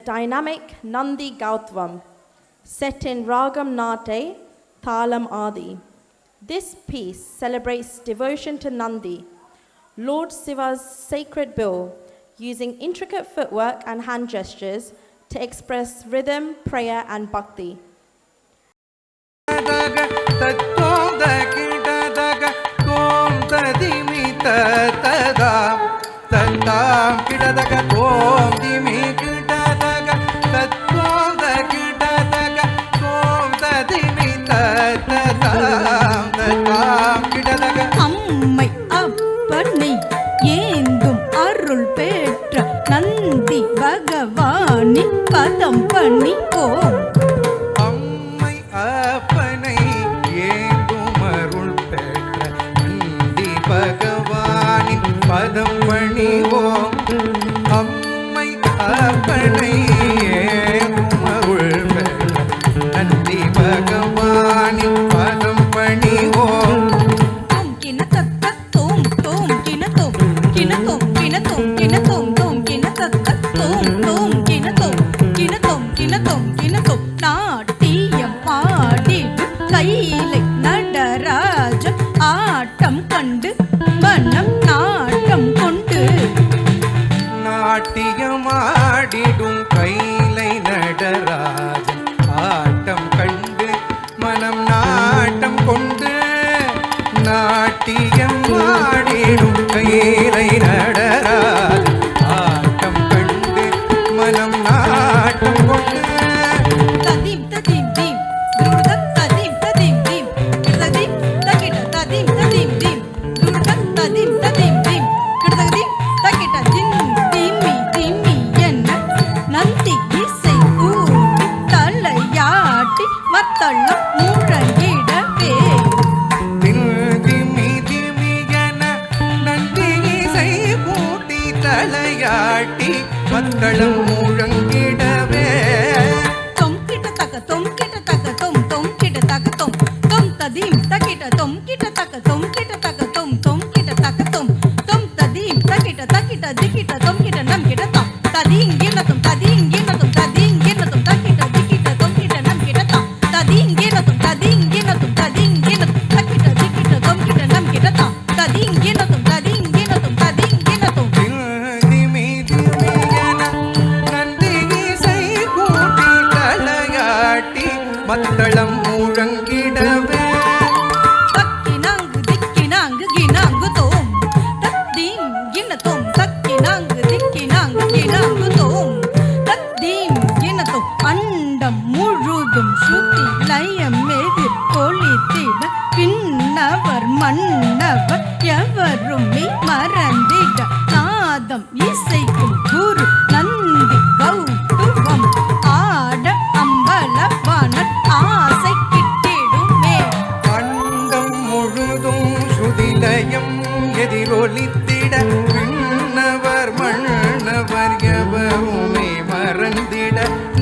dynamic Nandi Gautvam, set in Ragam Nate, Thalam Adi. This piece celebrates devotion to Nandi, Lord Shiva's sacred bull, using intricate footwork and hand gestures to express rhythm, prayer, and bhakti. அம்மை அப்பனை ஏந்தும் அருள் பெற்ற நந்தி பகவானின் பதம் பணிவோம். அம்மை அப்பனை ஏந்தும் அருள் பெற்ற நந்தி பகவானின் பதம் பணிவோம். அம்மை அப்பனை ஏந்தும் அருள் பெற்ற நந்தி பகவானின் பதம் பணிவோம். நாட்டியம் ஆடிடும் கையிலை நடராஜ ஆட்டம் கண்டு மனம் நாட்டம் கொண்டு. நாட்டியமாடிடும் கைலை நடராஜன் ஆட்டம் கண்டு மனம் நாட்டம் கொண்டு. நாட்டியமாடிடும் கைலை நடராஜன் ஆட்டம் கண்டு மனம் நாட்டம் கொண்டு. ததீம் ததீம் தீம் துருதத் ததீம் ததீம் தீம் ததீம் தகிட ததீம் ததீம் தீம் துருதத் ததீம் ததீம் தீம் கிடததீம் தகிட தின் தீமி தீமி என்ன நந்தி இசை கூட்டி தலையாட்டி மத்தளம் முழங்கிடவே. திமி திமி என நந்தி இசை கூட்டி தலையாட்டி மத்தளம் முழங்கிடவே. தொம் கிட்ட தக தொம் கிட்ட தக தொம் தொம் கிட்ட தக தொம் தொம் ததீம் தகிட தொம் கிட்ட தக தொம் கிட்ட தக தொம் தொம் கிட்ட தக தொம் தொம் ததீம் தகிட தகிட திகிட தொம் கிட்ட நம் கிட்ட தொம் ததீம் கிட்ட தொம் ததீம் கிட்ட தொம் ததீம் கிட்ட தொம் தகிட திகிட தொம் கிட்ட நம் கிட்ட தொம் ததீம் கிட்ட தொம் ததீம் கிட்ட தொம் ததீம் கிட்ட தொம் தகிட திகிட தொம் கிட்ட நம் கிட்ட தொம் ததீம் கிட்ட தொம் ததீம் கிட்ட தொம் ததீம் கிட்ட தொம். திமி திமி என நந்தி இசை கூட்டி தலையாட்டி மத்தளம் முழங்கிடவே. தக்கினாங்கு திக்கினாங்கு கினாங்கு தோம் தத்தீம் கின தோம் தக்கினாங்கு திக்கினாங்கு கினாங்கு தோம் தத்தீம் கின தோம். அண்டம் முழுதும் ஸ்ருதி லயம் எதிர் கொளித்திட பின்னவர் மன்னவர் எவருமே மறந்திட நாதம் இசைக்கும் குரு நந்தி கௌதுவம் ஆட அம்பலவாணன் ஆசை கிட்டிடுமே. அண்டம் முழுதும் சுதிலயம் எதிரொலித்திட விண்ணவர் மன்னவர் எவருமே மறந்திட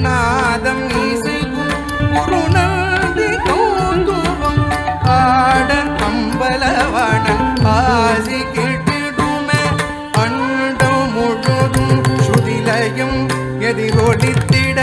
நாதம் இசைக்கும் குருநந்தி கௌதுவம் ஆட அம்பலவாணன் ஆசி கிட்டிடுமே. அண்டம் முழுதும் சுதிலயம் எதிரொலித்திட